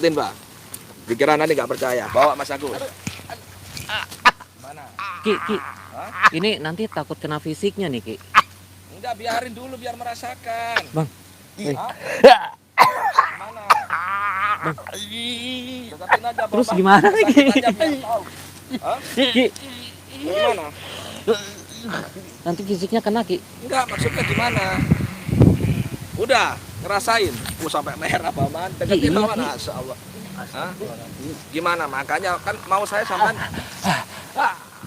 deketin, Pak. Pikiran nanti nggak percaya. Bawa Mas Agus. Mana? Ki. Hah? Ini nanti takut kena fisiknya nih, Ki. Enggak, biarin dulu biar merasakan. Bang. Hah? Mana? Deketin aja, Bapak. Terus gimana, Sakit Ki? aja, biar tahu. Hah? Ki, Gimana? nanti fisiknya kena, Ki. Enggak, maksudnya gimana? Udah, ngerasain. Sampai merah, Paman. Deketin Iya, Paman. Ki. Masya Allah. Hah? Gimana? Makanya kan mau saya sampean.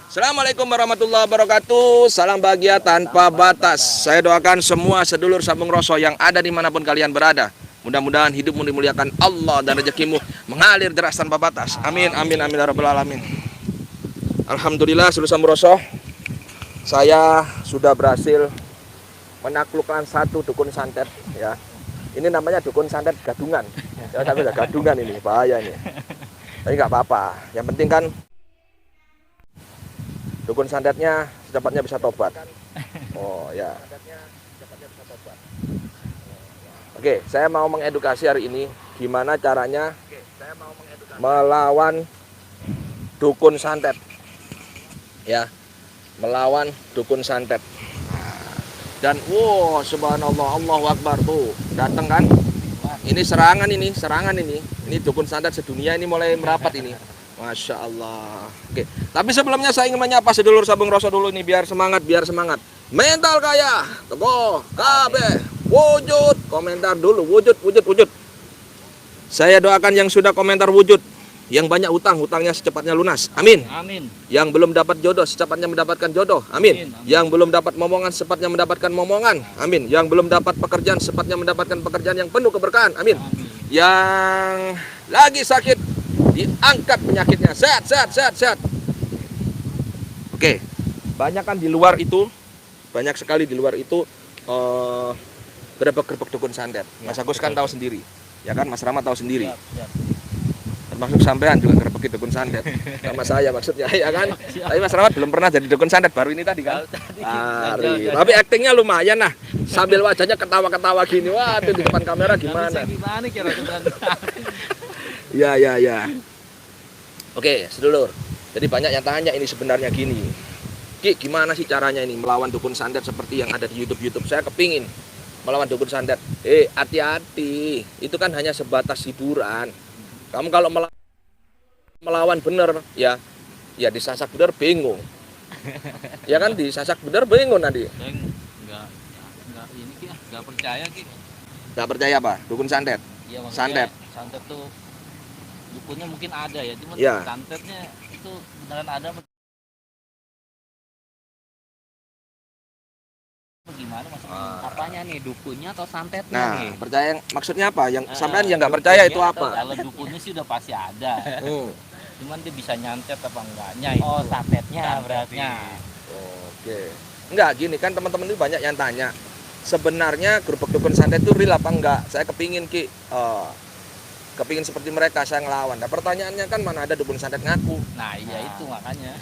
Assalamualaikum warahmatullahi wabarakatuh. Salam bahagia tanpa batas. Saya doakan semua sedulur Sambung Roso yang ada dimanapun kalian berada. Mudah-mudahan hidupmu dimuliakan Allah dan rezekimu mengalir deras tanpa batas. Amin, amin, amin, ya rabbal alamin. Alhamdulillah, sedulur Sambung Roso, saya sudah berhasil menaklukkan satu dukun santet. Ya, ini namanya dukun santet gadungan. Ya, tapi udah gadungan ini, bahaya ini. Tapi nggak apa-apa. Yang penting kan dukun santetnya secepatnya bisa tobat. Oh ya. Oke, saya mau mengedukasi hari ini gimana caranya melawan dukun santet. Ya, melawan dukun santet. Dan wow, subhanallah, Allahu Akbar tuh, datang kan? Ini serangan ini. Ini dukun santet sedunia ini mulai merapat ini. Masya Allah. Oke, tapi sebelumnya saya ingin menyapa sedulur Sambung Roso dulu nih biar semangat. Mental kaya, teguh, KB, wujud. Komentar dulu, wujud. Saya doakan yang sudah komentar wujud, yang banyak hutangnya secepatnya lunas. Amin. Amin. Yang belum dapat jodoh secepatnya mendapatkan jodoh. Amin. Amin. Yang belum dapat momongan secepatnya mendapatkan momongan. Amin. Yang belum dapat pekerjaan secepatnya mendapatkan pekerjaan yang penuh keberkahan. Amin. Yang lagi sakit diangkat penyakitnya. Sehat. Oke. Banyak kan di luar itu, banyak sekali di luar itu gerbek-gerbek dukun santet. Mas Agus kan tahu sendiri. Ya kan, Mas Rama tahu sendiri. Termasuk sampean juga gerbek dukun santet. Sama saya maksudnya, ya kan? Tapi Mas Rahmat belum pernah jadi dukun santet, baru ini tadi kan? Tapi aktingnya lumayan nah. Sambil wajahnya ketawa-ketawa gini. Wah, itu di depan kamera gimana? Gimana kira-kira? Ya. Oke, sedulur. Jadi banyak yang tanya ini sebenarnya gini. Ki, gimana sih caranya ini melawan dukun santet seperti yang ada di YouTube? Saya kepingin melawan dukun santet. Hati-hati. Itu kan hanya sebatas hiburan. Kamu kalau melawan bener, ya disasak bener bingung. Ya kan, disasak bener bingung nanti. Enggak ini Ki, enggak percaya Ki. Gak percaya apa? Dukun santet? Iya, Santet. Santet tuh dukunnya mungkin ada ya, cuma Ya. santetnya itu beneran ada gimana maksudnya? Apanya nih, dukunnya atau santetnya Nah, nih? percaya maksudnya apa? Yang sampean yang nggak percaya itu apa? Kalau dukunnya sih udah pasti ada. Cuman dia bisa nyantet apa enggaknya itu. Oh, santetnya berarti. Santetnya. Oke. Enggak, gini kan teman-teman itu banyak yang tanya. Sebenarnya gerobak dukun santet itu real apa enggak? Saya kepingin Ki, kepingin seperti mereka saya ngelawan. Nah, pertanyaannya kan mana ada dukun santet ngaku? Nah, iya itu makanya.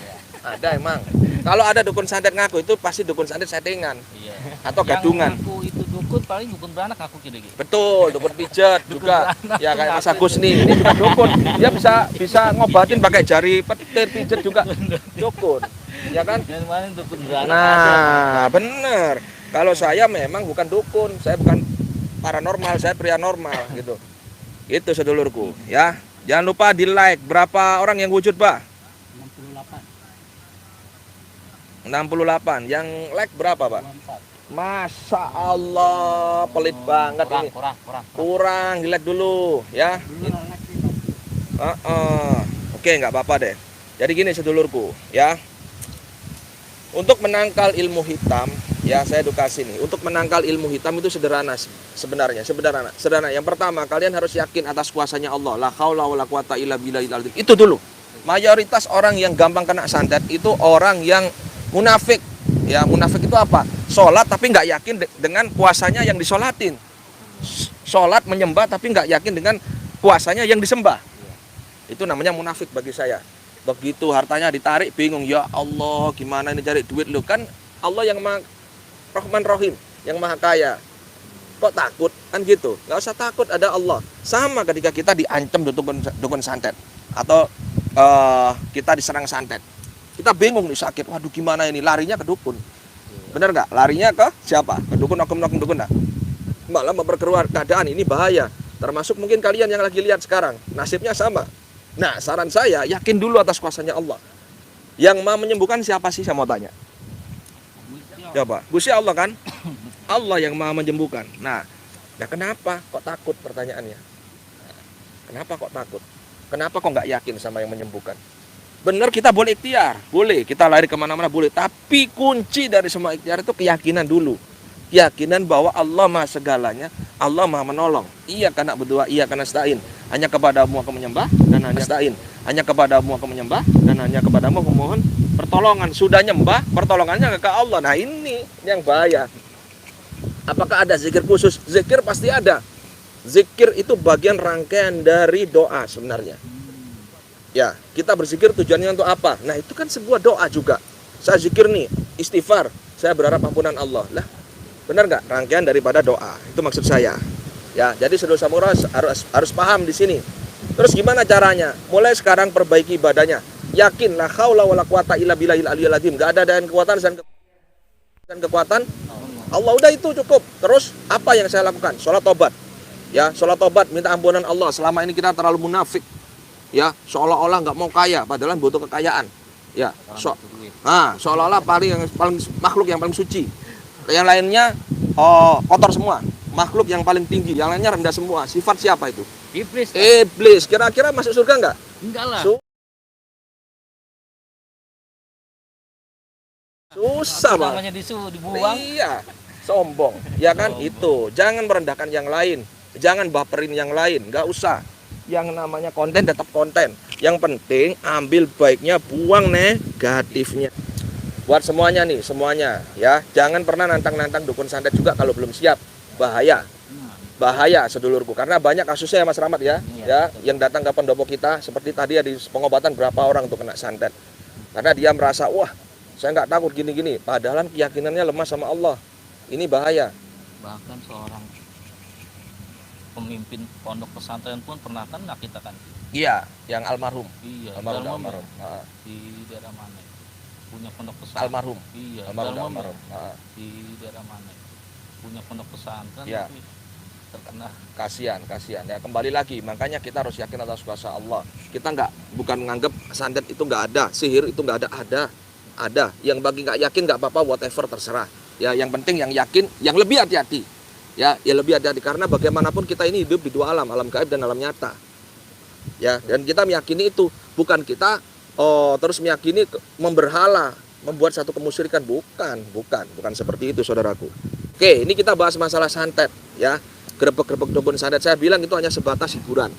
Ada emang. Kalau ada dukun santet ngaku itu pasti dukun santet settingan Iya. atau gadungan. Yang ngaku itu dukun paling dukun beranak ngaku gitu. Betul, dukun pijat juga. beranak Ya kayak Mas ngaku Agus nih, ini juga dukun. Dia bisa ngobatin pakai jari petir pijat juga. Dukun. Ya kan? Dan paling dukun beranak Nah, bener. Kalau saya memang bukan dukun, saya bukan paranormal, saya pria normal gitu. Itu sedulurku, ya. Jangan lupa di like. Berapa orang yang wujud, Pak? 68. Yang like berapa, Pak? 24. Masya Allah, pelit banget ini. Kurang, di like dulu, ya. Oke, nggak apa-apa deh. Jadi gini sedulurku, ya. Untuk menangkal ilmu hitam, ya saya edukasi nih. Untuk menangkal ilmu hitam itu sederhana sebenarnya. Sederhana. Yang pertama, kalian harus yakin atas kuasanya Allah. La haula wala quwata illa billahil azim. Itu dulu. Mayoritas orang yang gampang kena santet itu orang yang munafik. Ya, munafik itu apa? Sholat tapi nggak yakin dengan puasanya yang disolatin. Sholat menyembah tapi nggak yakin dengan puasanya yang disembah. Itu namanya munafik bagi saya. Begitu hartanya ditarik bingung, ya Allah gimana ini cari duit lu, kan Allah yang Maha Rahman Rahim, yang Maha Kaya. Kok takut? Kan gitu. Nggak usah takut, ada Allah. Sama ketika kita diancam dukun santet atau kita diserang santet. Kita bingung nih sakit. Waduh gimana ini? Larinya ke dukun. Bener nggak? Larinya ke siapa? Ke dukun, oknum dukun nggak? Malah memperkeruh keadaan, ini bahaya. Termasuk mungkin kalian yang lagi lihat sekarang. Nasibnya sama. Nah saran saya, yakin dulu atas kuasanya Allah. Yang mau menyembuhkan siapa sih, saya mau tanya? Coba, Gusti Allah kan? Allah yang maha menyembuhkan. Nah, kenapa kok takut pertanyaannya? Kenapa kok takut? Kenapa kok nggak yakin sama yang menyembuhkan? Benar, kita boleh ikhtiar, boleh kita lari kemana-mana boleh. Tapi kunci dari semua ikhtiar itu keyakinan dulu. Keyakinan bahwa Allah maha segalanya, Allah maha menolong. Iya karena berdua, iya karena nasta'in. Hanya kepadamu aku menyembah dan hanya nasta'in. Hanya kepadamu aku menyembah dan hanya kepadamu aku mohon pertolongan. Sudah nyembah, pertolongannya ke Allah. Nah ini yang bahaya. Apakah ada zikir khusus? Zikir pasti ada. Zikir itu bagian rangkaian dari doa sebenarnya. Ya, kita berzikir tujuannya untuk apa? Nah, itu kan sebuah doa juga. Saya zikir nih, istighfar, saya berharap ampunan Allah. Lah, benar nggak? Rangkaian daripada doa. Itu maksud saya. Ya, jadi saudara Samura harus paham di sini. Terus gimana caranya? Mulai sekarang perbaiki ibadahnya. Yakin la haula wala quwata illa billahil aliyil azim. Enggak ada daya kekuatan dan kekuatan Allah. Udah itu cukup. Terus apa yang saya lakukan? Sholat tobat. Ya, sholat tobat, minta ampunan Allah. Selama ini kita terlalu munafik. Ya, seolah-olah nggak mau kaya, padahal butuh kekayaan. Ya, seolah-olah paling makhluk yang paling suci. Yang lainnya kotor semua. Makhluk yang paling tinggi, yang lainnya rendah semua. Sifat siapa itu? Iblis. Iblis. Kira-kira masuk surga nggak? Enggak lah. Susah banget. Namanya dibuang. Iya, sombong. Ya kan itu. Jangan merendahkan yang lain. Jangan baperin yang lain. Nggak usah. Yang namanya konten tetap konten. Yang penting ambil baiknya, buang negatifnya. Buat semuanya nih, semuanya ya. Jangan pernah nantang-nantang dukun santet juga kalau belum siap. Bahaya. Bahaya sedulurku, karena banyak kasusnya ya Mas Rahmat ya, ya yang datang ke pendopo kita seperti tadi ya di pengobatan berapa orang tuh kena santet. Karena dia merasa wah, saya nggak takut gini-gini, padahal keyakinannya lemah sama Allah. Ini bahaya. Bahkan seorang pemimpin pondok pesantren pun pernah kena kita kan. Iya, yang almarhum. Iya, Almarhum. Di daerah mana? Punya pondok pesantren. Almarhum. Iya, Almarhum. Di daerah mana? Punya pondok pesantren Ya. tapi terkena. Kasihan ya, kembali lagi, makanya kita harus yakin atas kuasa Allah. Kita bukan menganggap santet itu nggak ada, sihir itu nggak ada. Yang bagi nggak yakin nggak apa-apa, whatever terserah. Ya, yang penting yang yakin, yang lebih hati-hati. Ya lebih hati-hati karena bagaimanapun kita ini hidup di dua alam gaib dan alam nyata. Ya, dan kita meyakini itu, bukan kita terus meyakini memberhala, membuat satu kemusyrikan, bukan seperti itu saudaraku. Oke, ini kita bahas masalah santet ya. Grebek-grebek dukun santet, saya bilang itu hanya sebatas hiburan.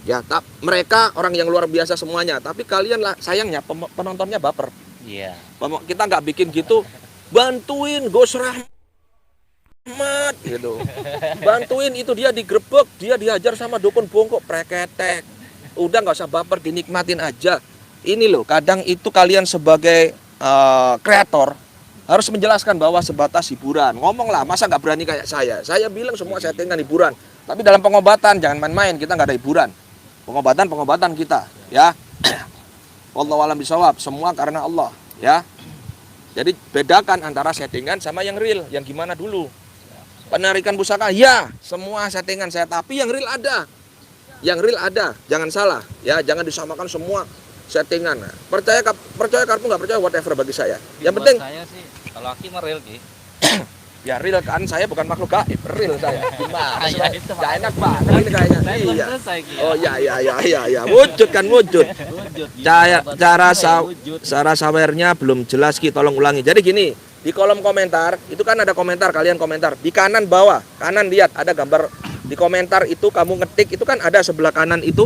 Ya, mereka orang yang luar biasa semuanya, tapi kalian lah sayangnya penontonnya baper. Iya. Kita nggak bikin gitu, bantuin Gus Rahmat gitu. Bantuin itu dia digrebek, dia dihajar sama dukun bongkok, preketek. Udah nggak usah baper, dinikmatin aja. Ini loh, kadang itu kalian sebagai kreator harus menjelaskan bahwa sebatas hiburan. Ngomonglah, masa nggak berani kayak saya? Saya bilang semua settingan hiburan. Tapi dalam pengobatan jangan main-main, kita nggak ada hiburan. Pengobatan kita, ya. Wallahu a'lam bishawab, semua karena Allah, ya. Jadi bedakan antara settingan sama yang real. Yang gimana dulu? Penarikan pusaka, ya, semua settingan saya, tapi yang real ada. Yang real ada, jangan salah, ya, jangan disamakan semua settingan. Percaya kartu nggak percaya whatever bagi saya. Yang penting saya sih kalau Aki mah real Ki. ya real kan, saya bukan makhluk gaib, real saya. Gimana? Ya, itu Gak enak banget ini kayaknya. Saya belum Iya. selesai Ki. Oh ya. Wujud. Wujud. Cara sawernya belum jelas Ki, tolong ulangi. Jadi gini, di kolom komentar itu kan ada komentar, kalian komentar di kanan bawah, kanan lihat ada gambar di komentar itu, kamu ngetik itu kan ada sebelah kanan itu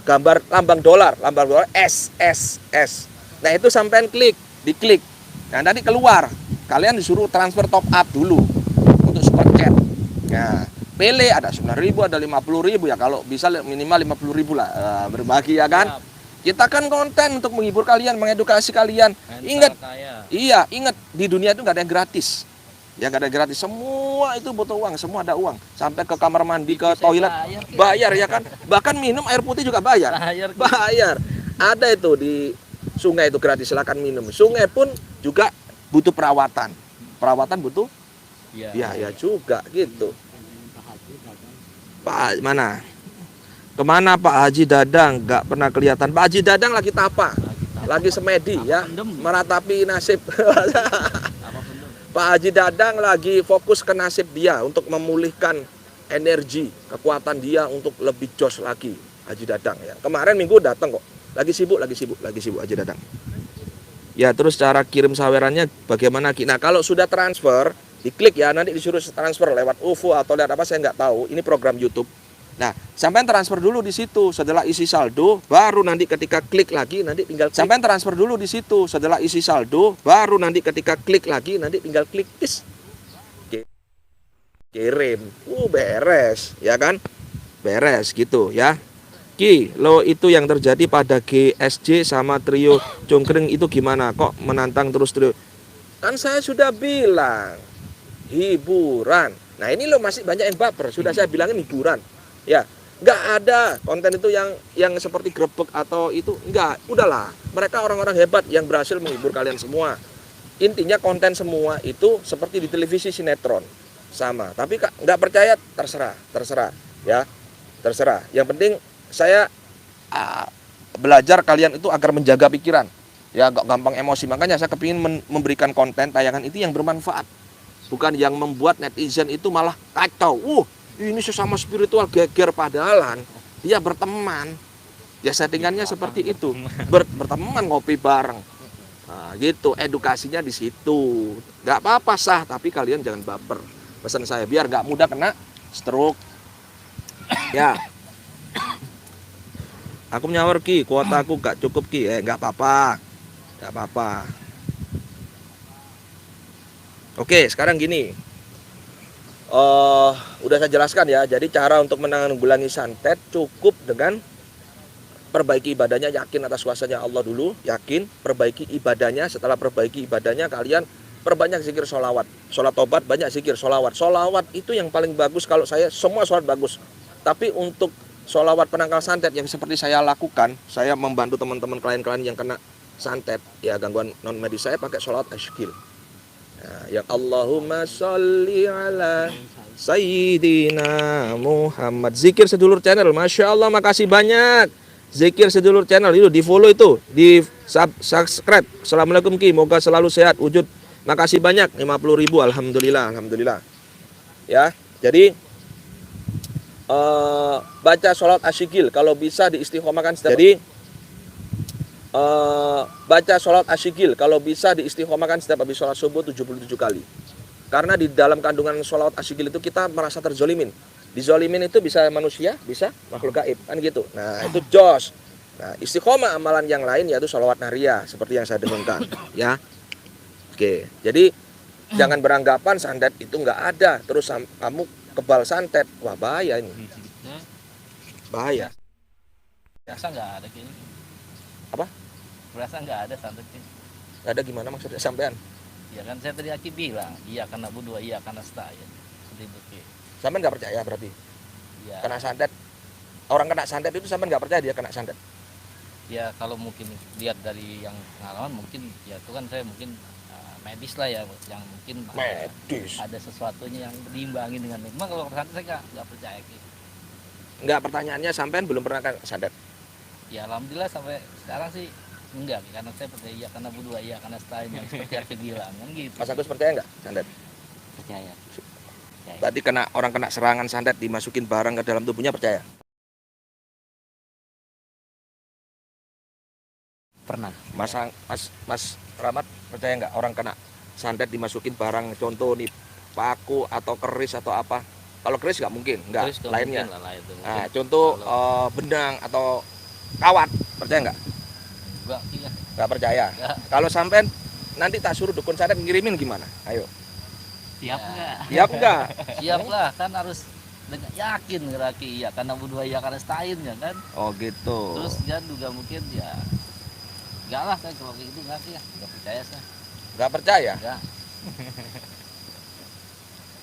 gambar lambang dolar S. Nah itu sampean diklik. Nah nanti keluar, kalian disuruh transfer top up dulu untuk super chat. Nah, Pele ada 9.000, ada 50.000 ya, kalau bisa minimal 50.000 lah, berbagi ya kan. Kita kan konten untuk menghibur kalian, mengedukasi kalian. Ingat di dunia itu nggak ada yang gratis. Ya nggak ada gratis. Semua itu butuh uang, semua ada uang. Sampai ke kamar mandi, ke Saya toilet bayar, Ki. bayar ya kan. Bahkan minum air putih juga bayar. Bayar, Ki. Bayar. Ada itu di sungai itu gratis, silakan minum. Sungai pun juga butuh perawatan. Perawatan butuh Iya. biaya juga gitu. Pak mana? Kemana Pak Haji Dadang? Nggak pernah kelihatan. Pak Haji Dadang lagi tapa, lagi semedi ya, meratapi nasib. Pak Haji Dadang lagi fokus ke nasib dia untuk memulihkan energi, kekuatan dia untuk lebih jos lagi. Haji Dadang ya. Kemarin minggu datang kok. Lagi sibuk Haji Dadang. Ya terus cara kirim sawerannya bagaimana Ki? Nah kalau sudah transfer, diklik ya, nanti disuruh transfer lewat UFO atau lewat apa saya nggak tahu. Ini program YouTube. Nah, sampai transfer dulu di situ. Setelah isi saldo, baru nanti ketika klik lagi nanti tinggal klik. Sampai transfer dulu di situ. Setelah isi saldo, baru nanti ketika klik lagi nanti tinggal klik tis. Kirim. Beres, ya kan? Beres gitu ya. Ki, lo itu yang terjadi pada GSJ sama trio Cungkring itu gimana? Kok menantang terus trio? Kan saya sudah bilang hiburan. Nah ini lo masih banyak yang baper. Sudah saya bilangin hiburan. Ya, nggak ada konten itu yang seperti grebek atau itu nggak. Udahlah, mereka orang-orang hebat yang berhasil menghibur kalian semua. Intinya konten semua itu seperti di televisi sinetron sama. Tapi nggak percaya terserah, ya terserah. Yang penting saya belajar kalian itu agar menjaga pikiran, ya gak gampang emosi. Makanya saya kepingin memberikan konten tayangan itu yang bermanfaat, bukan yang membuat netizen itu malah kacau. Ini sesama spiritual geger, padahalan dia berteman. Ya settingannya seperti itu, berteman ngopi bareng. Nah, gitu edukasinya di situ. Nggak apa-apa sah, tapi kalian jangan baper. Pesan saya biar nggak mudah kena stroke. Ya. Aku menyawar Ki, kuota aku gak cukup Ki. Nggak apa-apa. Nggak apa-apa. Oke, sekarang gini. Udah saya jelaskan ya. Jadi cara untuk menanggulangi santet cukup dengan perbaiki ibadahnya, yakin atas kuasanya Allah dulu, yakin, perbaiki ibadahnya. Setelah perbaiki ibadahnya, kalian perbanyak zikir sholawat. Sholat tobat banyak zikir sholawat. Sholawat itu yang paling bagus. Kalau saya semua sholat bagus. Tapi untuk sholawat penangkal santet yang seperti saya lakukan, saya membantu teman-teman klien-klien yang kena santet, ya gangguan non medis, saya pakai sholawat asyikil. Nah, ya Allahumma sholli ala Sayyidina Muhammad. Zikir Sedulur Channel, Masya Allah, makasih banyak. Zikir Sedulur Channel itu di follow, itu di subscribe. Assalamualaikum Ki, moga selalu sehat wujud. Makasih banyak, 50.000, alhamdulillah. Ya, jadi baca sholat asyikil kalau bisa diistiqomahkan setiap. Jadi baca sholat asyikil kalau bisa diistiqomahkan setiap habis sholat subuh 77 kali. Karena di dalam kandungan sholat asyikil itu kita merasa terzolimin. Dizolimin itu bisa manusia, bisa makhluk gaib, kan gitu. Nah itu jos. Nah istiqomah amalan yang lain yaitu sholawat naria seperti yang saya dengungkan, ya. Oke, jadi jangan beranggapan santet itu nggak ada, terus kamu kebal santet, wah bahaya ini. Bahaya. Berasa nggak ada kayaknya. Apa? Berasa nggak ada santetnya. Nggak ada gimana maksudnya sampean? Ya kan saya tadi Aki bilang, iya karena budu, iya karena stain. Seperti itu. Sampean nggak percaya berarti? Ya. Kena santet. Orang kena santet itu sampean nggak percaya dia kena santet? Ya kalau mungkin lihat dari yang pengalaman mungkin ya itu kan saya mungkin medis lah ya, yang mungkin Medis. ada sesuatunya yang diimbangi dengan memang kalau santet saya nggak percaya gitu. Nggak, pertanyaannya sampean belum pernah kena santet? Ya alhamdulillah sampai sekarang sih enggak, karena saya percaya iya karena budu, iya karena stain yang seperti Aki bilang kan gitu. Mas Agus percaya nggak santet? Percaya. Berarti orang kena serangan santet dimasukin barang ke dalam tubuhnya, percaya? Pernah. Mas Rahmat percaya nggak orang kena santet dimasukin barang, contoh nih paku atau keris atau apa? Kalau keris nggak mungkin, nggak, Terus lainnya. mungkin lah itu, Nah, mungkin contoh kalau- benang atau kawat, percaya nggak? enggak, iya. Nggak percaya. Nggak. Kalau sampean nanti tak suruh dukun santet ngirimin gimana? Ayo, Siap nggak? siap nggak? Siap lah, kan harus dengan yakin ngeraki iya karena budu, iya karena stain ya kan. Oh gitu. Terus kan juga mungkin ya enggak lah, saya kalau kayak gitu enggak sih ya, enggak percaya saya. Nggak percaya? Enggak.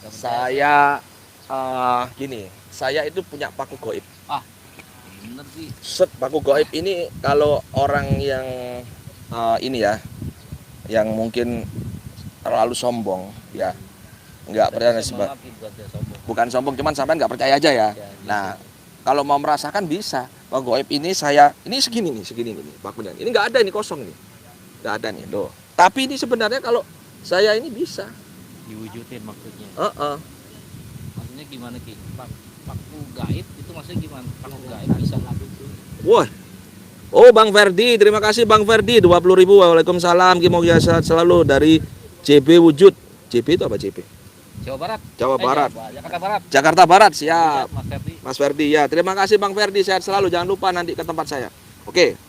Saya gini, saya itu punya paku goib. Bener sih. Set, paku goib ini kalau orang yang ini ya, yang mungkin terlalu sombong ya, nggak percaya sebab bukan sombong, cuman sampean nggak percaya aja ya. Nah, kalau mau merasakan bisa. Paku goib ini saya, ini segini nih pakunya. Ini nggak ada, ini kosong nih, nggak ada nih, loh. Tapi ini sebenarnya kalau saya ini bisa. Diwujudin maksudnya. Maksudnya gimana Ki? Paku gaib itu maksudnya gimana? Paku gaib bisa Wah. Oh, Bang Ferdi, terima kasih Bang Ferdi, 20.000. Waalaikumsalam, semoga sehat selalu dari JB Wujud. JB itu apa JB? Jawa Barat. Jawa Barat. Jakarta Barat. Jakarta Barat, siap. Mas Ferdi. Mas Ferdi, ya. Terima kasih Bang Ferdi, sehat selalu. Jangan lupa nanti ke tempat saya. Oke.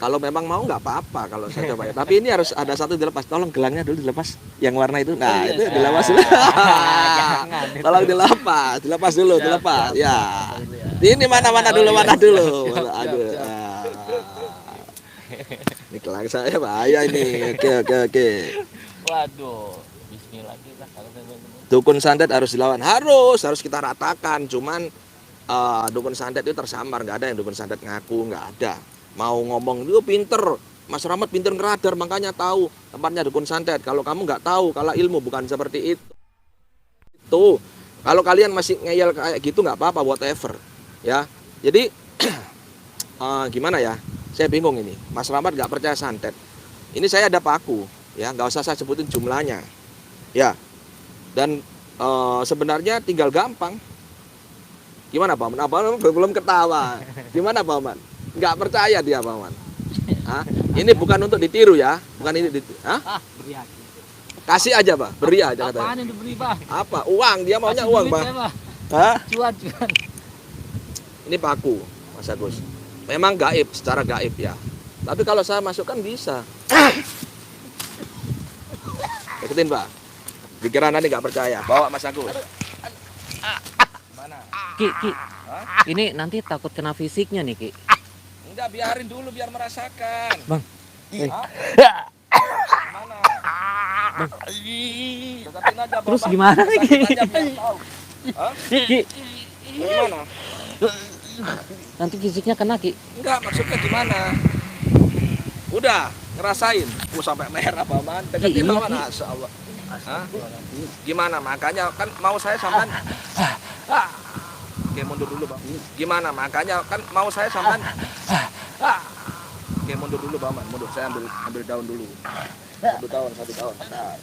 Kalau memang mau nggak apa-apa kalau saya coba ya. Tapi ini harus ada satu dilepas. Tolong gelangnya dulu dilepas. Yang warna itu. Nah, itu dilepas dulu. Tolong dilepas dulu, dilepas. Ya. Ini mana dulu. Aduh. Ini gelang saya bahaya ini. Oke. Waduh. Bismillah kita kalau Dukun santet harus dilawan. Harus kita ratakan. Cuman dukun santet itu tersamar, nggak ada yang dukun santet ngaku, nggak ada. Mau ngomong itu pinter, Mas Rahmat pinter ngeradar, makanya tahu tempatnya dukun santet. Kalau kamu nggak tahu, kalau ilmu bukan seperti itu. Kalau kalian masih ngeyel kayak gitu nggak apa-apa, whatever, ya. Jadi gimana ya? Saya bingung ini. Mas Rahmat nggak percaya santet. Ini saya ada paku, ya, nggak usah saya sebutin jumlahnya, ya. Dan sebenarnya tinggal gampang. Gimana Paman? Apa belum ketawa? Gimana Paman? Nggak percaya dia Paman. Ini bukan untuk ditiru ya, bukan ini ditiru. beri aja. Kasih aja Pak, beri aja katanya. Apaan yang diberi Pak? Apa? Uang, dia maunya Kasih uang duit Pak. ya, Pak. Hah? Cuan. Ini paku, Mas Agus. Memang gaib, secara gaib ya. Tapi kalau saya masukkan bisa. Deketin Pak. Pikiran nanti nggak percaya. Bawa Mas Agus. Mana? Ki. Ini nanti takut kena fisiknya nih Ki. Enggak, biarin dulu biar merasakan. Bang. Mana? Deketin aja, Bapak. Terus gimana nih Ki? Deketin aja biar tahu. Hah? Ki, Gimana? nanti fisiknya kena Ki. Enggak, maksudnya gimana? Udah, ngerasain. Sampai merah Paman. Deketin Iya, Paman, Ki. Masya Allah. Hah? Gimana? Makanya kan mau saya sampai. Oke, mundur dulu Bang. Gimana? Makanya kan mau saya sampai. Oke, mundur dulu Bang. Mundur, saya ambil daun dulu. Satu daun. Bentar.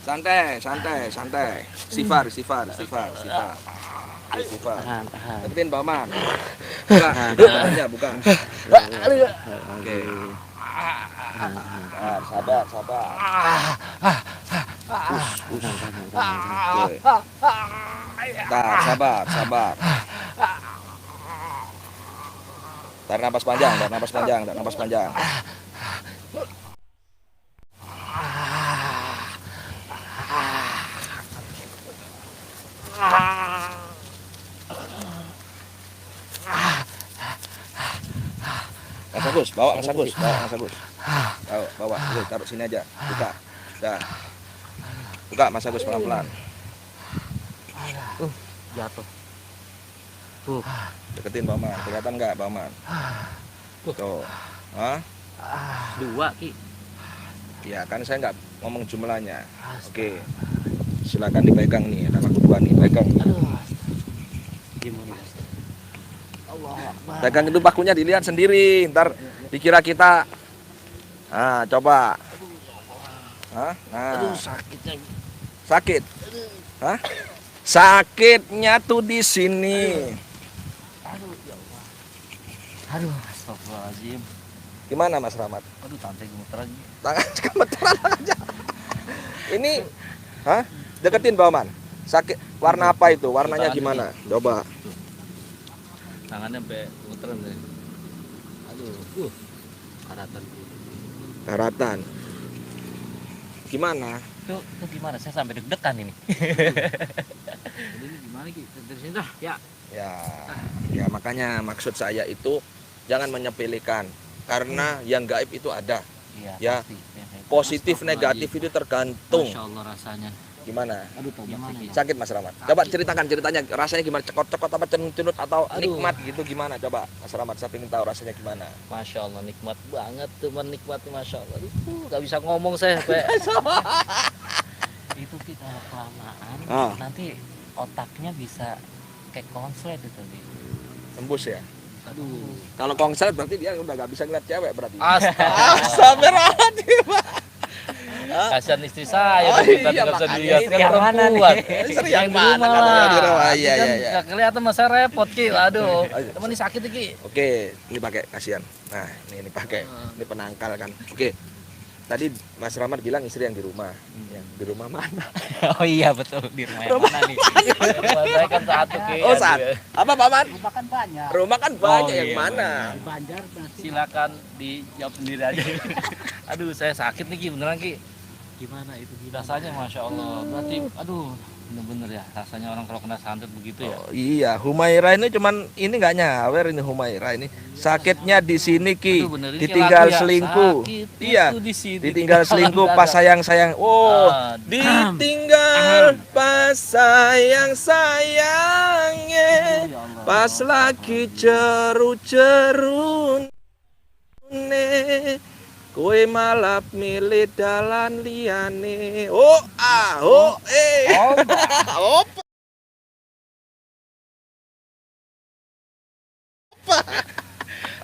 Santai. Sifar. Tahan. Deketin Baman. Buka. Oke. Sabar. Oke. Sabar. Tarik napas panjang. Mas Agus, bawa Mas Agus. Bawa. Oke, taruh sini aja. Buka. Dah. Buka Mas Agus pelan-pelan. Jatuh. Deketin Baman. Kelihatan nggak Baman? Tuh. Hah? 2 Ki. Ya kan saya nggak ngomong jumlahnya. Oke. Silakan dipegang nih. Ada paku 2 nih. Pegang. Gimana? Pegang itu pakunya dilihat sendiri. Ntar dikira kita. Nah, coba. Hah? Nah. Sakit. Hah? Sakitnya tuh di sini. Aduh, astagfirullahaladzim. Gimana Mas Rahmat? Aduh, tangan gemeteran. Tangan gemeteran aja. Ini, hah? Deketin Baman. Sakit. Warna apa itu? Warnanya gimana? Coba. Tangannya sampai gemeteran deh. Aduh, karatan. Karatan. Gimana? itu gimana? Saya sampai deg-degan ini. Jadi ini gimana Ki? Dari sini dah, ya. Ya makanya maksud saya itu jangan menyepelekan karena yang gaib itu ada. Iya, Ya, pasti. Positif negatif itu tergantung. Masya Allah rasanya. Gimana? Aduh, gimana ya? Sakit Mas Rahmat. Coba ceritakan ceritanya rasanya gimana? Cekot-cekot apa cenut-cenut atau Aduh. nikmat gitu gimana? Coba Mas Rahmat, saya ingin tahu rasanya gimana. Masya Allah nikmat banget tuh, menikmati Masya Allah. Gak bisa ngomong saya. Itu kita kelamaan, Ah. nanti otaknya bisa kayak konslet itu. Tembus ya. Aduh. Kalau konslet berarti dia udah gak bisa ngeliat cewek berarti. Astagfirullahaladzim. Kasihan istri saya Oh, kita iya, nggak bisa makanya dilihat itu kan yang mana perempuan. Istri Yang yang di mana rumah kalau lah. yang di rumah? Iya, Kan iya, iya. nggak kelihatan masa repot Ki. Aduh. Ayo. Temen ini sakit nih Ki. Oke, ini pakai kasihan. Nah, ini pakai. Ini penangkal kan. Oke. Tadi Mas Rahmat bilang istri yang di rumah. Ya, di rumah mana? Oh iya betul, di rumah yang mana nih? Rumah saya kan satu Ki. Oh, saat. Apa Pak Man? Rumah kan banyak. Rumah kan banyak Oh, yang iya, mana? Di Banjar masih. Silakan dijawab sendiri aja. Aduh saya sakit nih Ki, beneran Ki. Gimana itu? Rasanya Masya Allah. Berarti aduh bener-bener ya rasanya orang kalau kena santet begitu ya. Oh, iya, Humaira ini cuman ini nggak nyawer ini Humaira ini. Sakitnya di sini Ki. Aduh, bener, ini Ditinggal kayak lagu ya. selingkuh. Sakitnya Iya. tuh di sini. Ditinggal selingkuh Dalam pas dada. sayang-sayang. Oh, Ah, ditinggal pas sayang-sayangnya. ya Allah. Pas lagi ceru-cerune. Kowe malah milih dalan liyane. Oh, oh.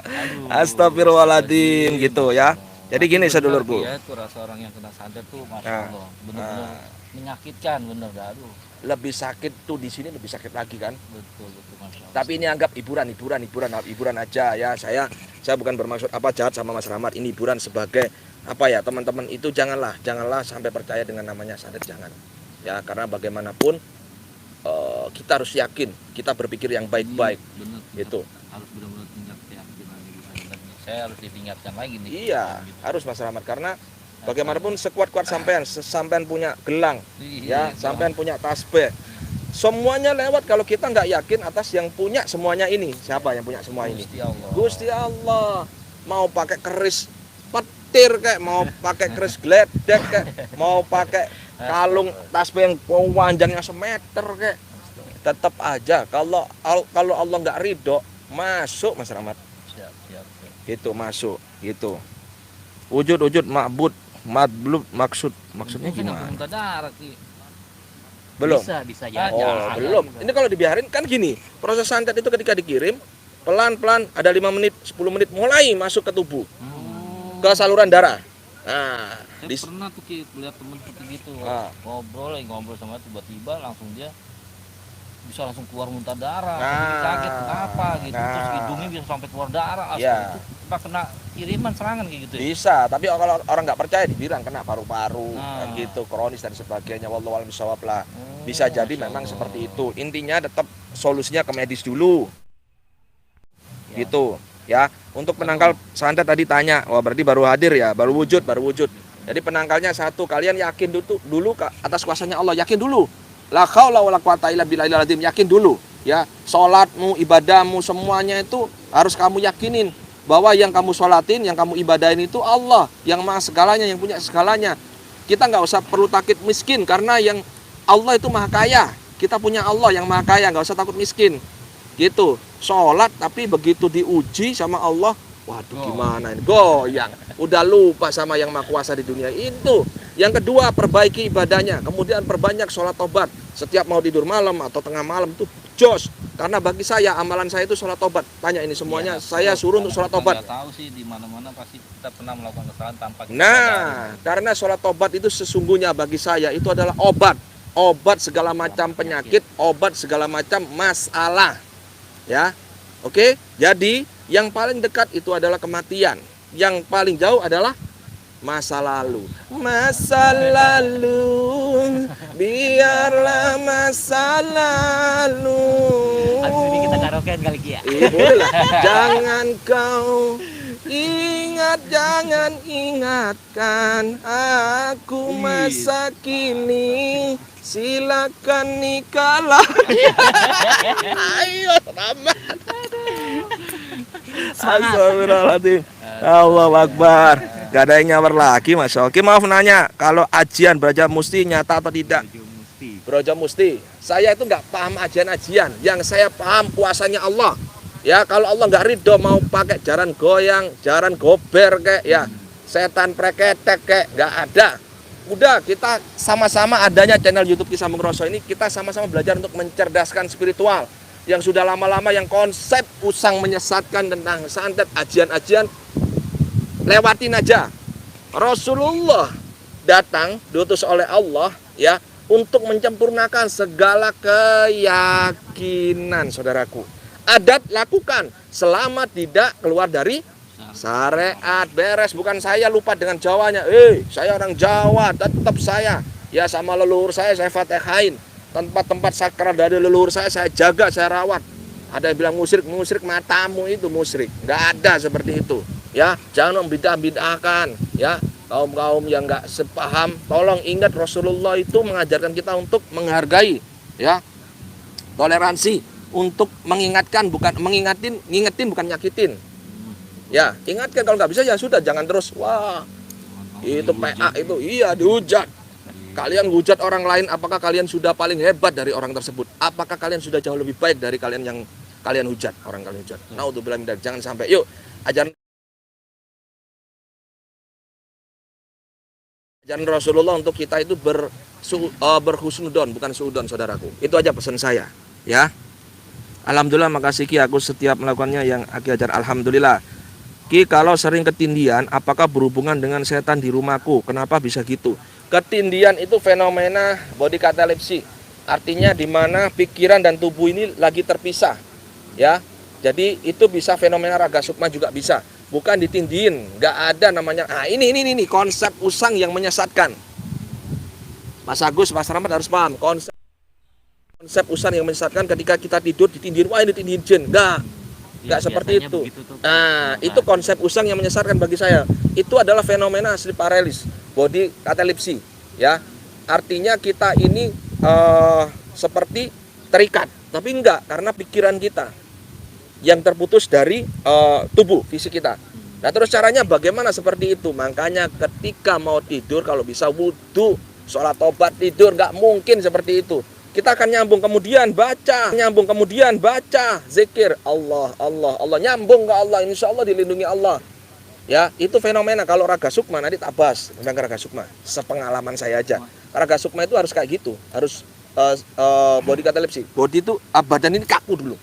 Aduh. Astagfirullahaladzim gitu ya. Jadi gini Bener, sedulurku. Ya, itu rasa orang yang kena santet tuh Masya Nah, Allah. Bener-bener nah. menyakitkan bener. Aduh. Lebih sakit tuh di sini lebih sakit lagi kan. Betul Masya Allah. Tapi ini anggap hiburan aja ya. Saya bukan bermaksud apa jahat sama Mas Rahmat. Ini hiburan sebagai apa ya, teman-teman itu janganlah sampai percaya dengan namanya santet, jangan. Ya, karena bagaimanapun kita harus yakin, kita berpikir yang baik-baik Bener, gitu. harus benar-benar tingkat keyakinan di santetnya. Saya harus ditingkatkan lagi nih. Iya, Gitu. harus Mas Rahmat karena bagaimanapun sekuat-kuat sampean punya gelang, ya, Iya, sampean punya tasbih. Semuanya lewat kalau kita nggak yakin atas yang punya semuanya ini. Siapa yang punya semua ini? Gusti Allah. Gusti Allah. Mau pakai keris petir kayak, mau pakai keris gledek kayak, mau pakai kalung tasbih yang panjangnya semeter kayak, tetap aja kalau Allah nggak ridho masuk Mas Rahmat. Siap. Gitu masuk gitu. Wujud ma'bud madblub maksudnya Mungkin gimana? muntah darah Ki. Belum. Bisa Ah, jadi. Oh, belum. Ini kalau dibiarin kan gini. Proses santet itu ketika dikirim pelan-pelan ada 5 menit, 10 menit mulai masuk ke tubuh, ke saluran darah. Nah, Saya pernah tuh Ki lihat temen seperti gitu. Ah. Ngobrol sama tiba-tiba langsung dia bisa langsung keluar muntah darah. Nah. Jadi sakit kenapa gitu. Terus Nah. hidungnya bisa sampai keluar darah. Iya. Itu apa kena kiriman serangan kayak gitu ya? bisa, tapi kalau orang nggak percaya dibilang kena paru-paru, Nah. kan gitu, kronis dan sebagainya. Wallahu a'lam bishawab lah. Oh, Bisa jadi Masya memang Allah. seperti itu. Intinya tetap solusinya ke medis dulu. Ya. Gitu, ya. Untuk penangkal santet tadi tanya, wah berarti baru hadir ya, baru wujud. Jadi penangkalnya satu, kalian yakin dulu atas kuasanya Allah, yakin dulu. La haula wala quwata illa billahil azim, yakin dulu, ya. Salatmu, ibadahmu semuanya itu harus kamu yakinin bahwa yang kamu sholatin, yang kamu ibadahin itu Allah, yang maha segalanya, yang punya segalanya. Kita nggak usah perlu takut miskin karena yang Allah itu maha kaya. Kita punya Allah yang maha kaya, nggak usah takut miskin. Gitu. Sholat tapi begitu diuji sama Allah, waduh gimana ini, goyang. Udah lupa sama yang maha kuasa di dunia itu. Yang kedua, perbaiki ibadahnya. Kemudian perbanyak sholat tobat. Setiap mau tidur malam atau tengah malam itu jos. Karena bagi saya, amalan saya itu sholat tobat. Tanya ini semuanya, Iya, saya betul. suruh untuk Karena sholat kita tobat. nggak tahu sih di mana-mana pasti kita pernah melakukan kesalahan tanpa kita sadari. Nah, karena sholat tobat itu sesungguhnya bagi saya itu adalah obat. Obat segala macam penyakit, obat segala macam masalah. Ya, oke. Jadi yang paling dekat itu adalah kematian. Yang paling jauh adalah masa lalu. Masa lalu, biarlah masa lalu. Habis ini kita karaokean kali Ki ya. Boleh lah. Jangan kau Ingat jangan ingatkan aku masa kini. Silakan nikahlah. Ayo selamat. Astagfirullahaladzim. Allah Akbar. Gak ada yang nyawar lagi Mas Oki. Maaf nanya, kalau ajian Braja Musti nyata atau tidak? Braja Musti. Saya itu nggak paham ajian-ajian. Yang saya paham kuasanya Allah. Ya kalau Allah nggak ridho mau pakai jaran goyang, jaran gober kayak ya setan preketek kayak nggak ada. Udah kita sama-sama adanya channel YouTube Ki Sambung Roso ini, kita sama-sama belajar untuk mencerdaskan spiritual yang sudah lama-lama yang konsep usang menyesatkan tentang santet ajian-ajian lewatin aja. Rasulullah datang diutus oleh Allah ya untuk menyempurnakan segala keyakinan saudaraku. Adat lakukan selama tidak keluar dari syariat. Beres, bukan saya lupa dengan Jawanya. Saya orang Jawa, tetap saya ya sama leluhur saya fatihain. Tempat-tempat sakral dari leluhur saya jaga, saya rawat. Ada yang bilang musyrik matamu itu musyrik. Nggak ada seperti itu. Ya, jangan membidah-bidahkan ya. Kaum-kaum yang nggak sepaham, tolong ingat Rasulullah itu mengajarkan kita untuk menghargai ya. Toleransi, untuk mengingatkan bukan ngingetin bukan nyakitin. Ya, ingatkan, kalau nggak bisa ya sudah, jangan terus wah itu PA itu iya dihujat. Kalian hujat orang lain, apakah kalian sudah paling hebat dari orang tersebut? Apakah kalian sudah jauh lebih baik dari kalian yang kalian hujat, orang kalian hujat? Naudzubillah min dzalik. Jangan sampai. Yuk, ajaran Rasulullah untuk kita itu berhusnudon, bukan suudon saudaraku. Itu aja pesan saya ya. Alhamdulillah, makasih Ki, aku setiap melakukannya yang Aki ajar. Alhamdulillah. Ki, kalau sering ketindian, apakah berhubungan dengan setan di rumahku? Kenapa bisa gitu? Ketindian itu fenomena body catalepsy. Artinya di mana pikiran dan tubuh ini lagi terpisah. Ya. Jadi itu bisa fenomena raga sukma juga bisa. Bukan ditindiin, nggak ada namanya. Ah, ini konsep usang yang menyesatkan. Mas Agus, Mas Rahmat harus paham konsep usang yang menyesatkan ketika kita tidur ditindihin, wah ini ditindihin jin. Enggak seperti itu. Nah, itu konsep usang yang menyesatkan bagi saya. Itu adalah fenomena sleep paralysis, body catalepsy, ya. Artinya kita ini seperti terikat, tapi enggak, karena pikiran kita yang terputus dari tubuh fisik kita. Nah, terus caranya bagaimana seperti itu? Makanya ketika mau tidur kalau bisa wudu, sholat tobat, tidur, enggak mungkin seperti itu. Kita akan nyambung kemudian baca, zikir Allah, nyambung ke Allah, insya Allah dilindungi Allah. Ya, itu fenomena. Kalau raga sukma nanti tak bahas tentang raga sukma. Sepengalaman saya aja, raga sukma itu harus kayak gitu, harus body catalepsy. Body itu badan ini kaku dulu.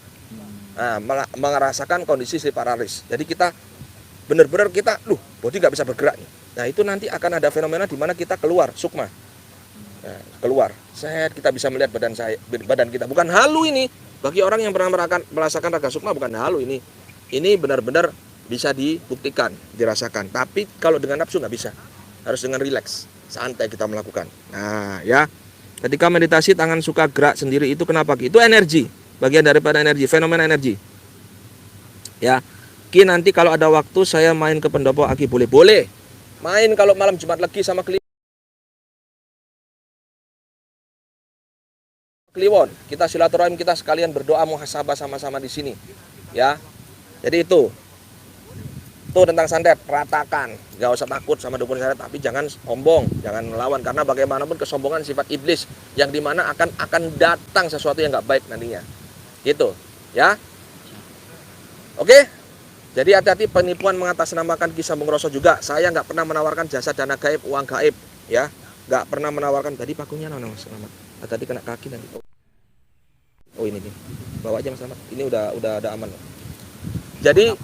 Nah, merasakan kondisi sleep paralysis. Jadi kita benar-benar kita, body nggak bisa bergerak. Nah, itu nanti akan ada fenomena di mana kita keluar sukma. Nah, keluar, kita bisa melihat badan kita. Bukan halu ini. Bagi orang yang pernah merasakan raga sukma, bukan halu ini. Ini benar-benar bisa dibuktikan, dirasakan. Tapi kalau dengan nafsu nggak bisa. Harus dengan rileks, santai kita melakukan. Nah, ya. Ketika meditasi tangan suka gerak sendiri, itu kenapa? Itu energi, bagian daripada energi, fenomena energi. Ya. Ki, nanti kalau ada waktu saya main ke pendopo Aki, boleh. Main kalau malam Jumat Legi sama Kliwon, kita silaturahim, kita sekalian berdoa muhasabah sama-sama di sini, ya. Jadi itu tentang santet, ratakan, nggak usah takut sama dukun santet, tapi jangan sombong, jangan melawan, karena bagaimanapun kesombongan sifat iblis, yang dimana akan datang sesuatu yang nggak baik nantinya, gitu, ya. Oke, jadi hati-hati penipuan mengatasnamakan Ki Sambung Roso juga. Saya nggak pernah menawarkan jasa dana gaib, uang gaib, ya, nggak pernah menawarkan. Tadi pakungnya mana Mas Selamat? Tadi kena kaki nanti. Oh ini nih, bawa aja Mas Selamat. Ini udah ada aman. Jadi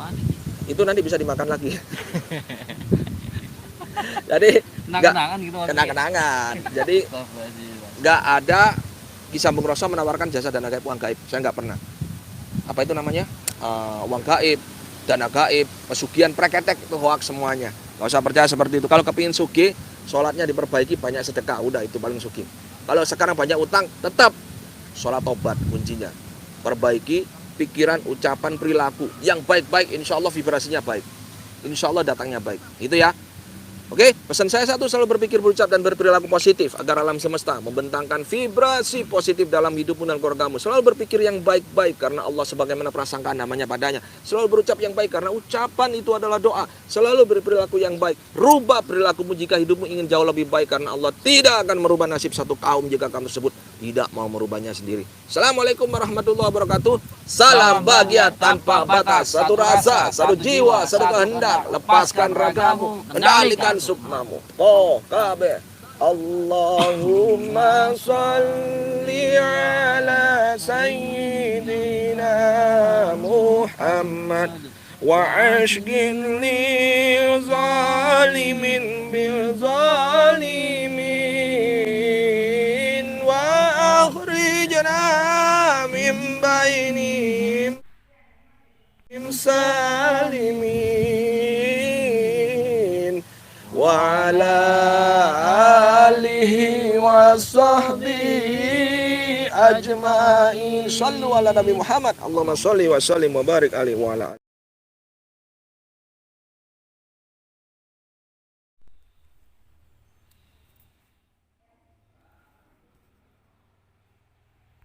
itu nanti bisa dimakan lagi. Jadi kenang-kenangan gitu. Kenang-kenangan. Jadi nggak ada Ki Sambung Roso menawarkan jasa dana gaib, uang gaib. Saya nggak pernah. Apa itu namanya? Uang gaib, dana gaib, pesugihan, preketek, itu hoax semuanya. Nggak usah percaya seperti itu. Kalau kepingin sugih, sholatnya diperbaiki, banyak sedekah, udah itu paling sugih. Kalau sekarang banyak utang, tetap sholat tobat kuncinya. Perbaiki pikiran, ucapan, perilaku yang baik-baik, insya Allah vibrasinya baik. insya Allah datangnya baik. Itu ya. Oke, pesan saya satu, selalu berpikir, berucap, dan berperilaku positif agar alam semesta membentangkan vibrasi positif dalam hidupmu dan keluargamu. Selalu berpikir yang baik-baik karena Allah sebagaimana prasangkaan namanya padanya. Selalu berucap yang baik karena ucapan itu adalah doa. Selalu berperilaku yang baik. Rubah perilakumu jika hidupmu ingin jauh lebih baik karena Allah tidak akan merubah nasib satu kaum jika kamu tersebut tidak mau merubahnya sendiri. Assalamualaikum warahmatullahi wabarakatuh. Salam bahagia tanpa batas. Satu rasa, satu jiwa, satu kehendak. Lepaskan ragamu, kendalikan sukmamu. Oh, kabeh. Allahumma salli ala sayyidina Muhammad wa ashgin li zalimin bil zalimin wa akhrijna min bainihim salimin wa ala alihi wa sahbihi ajma'in. Sallu ala Nabi Muhammad. Allahumma salli wa sallim wa barik alaihi wa ala alihi.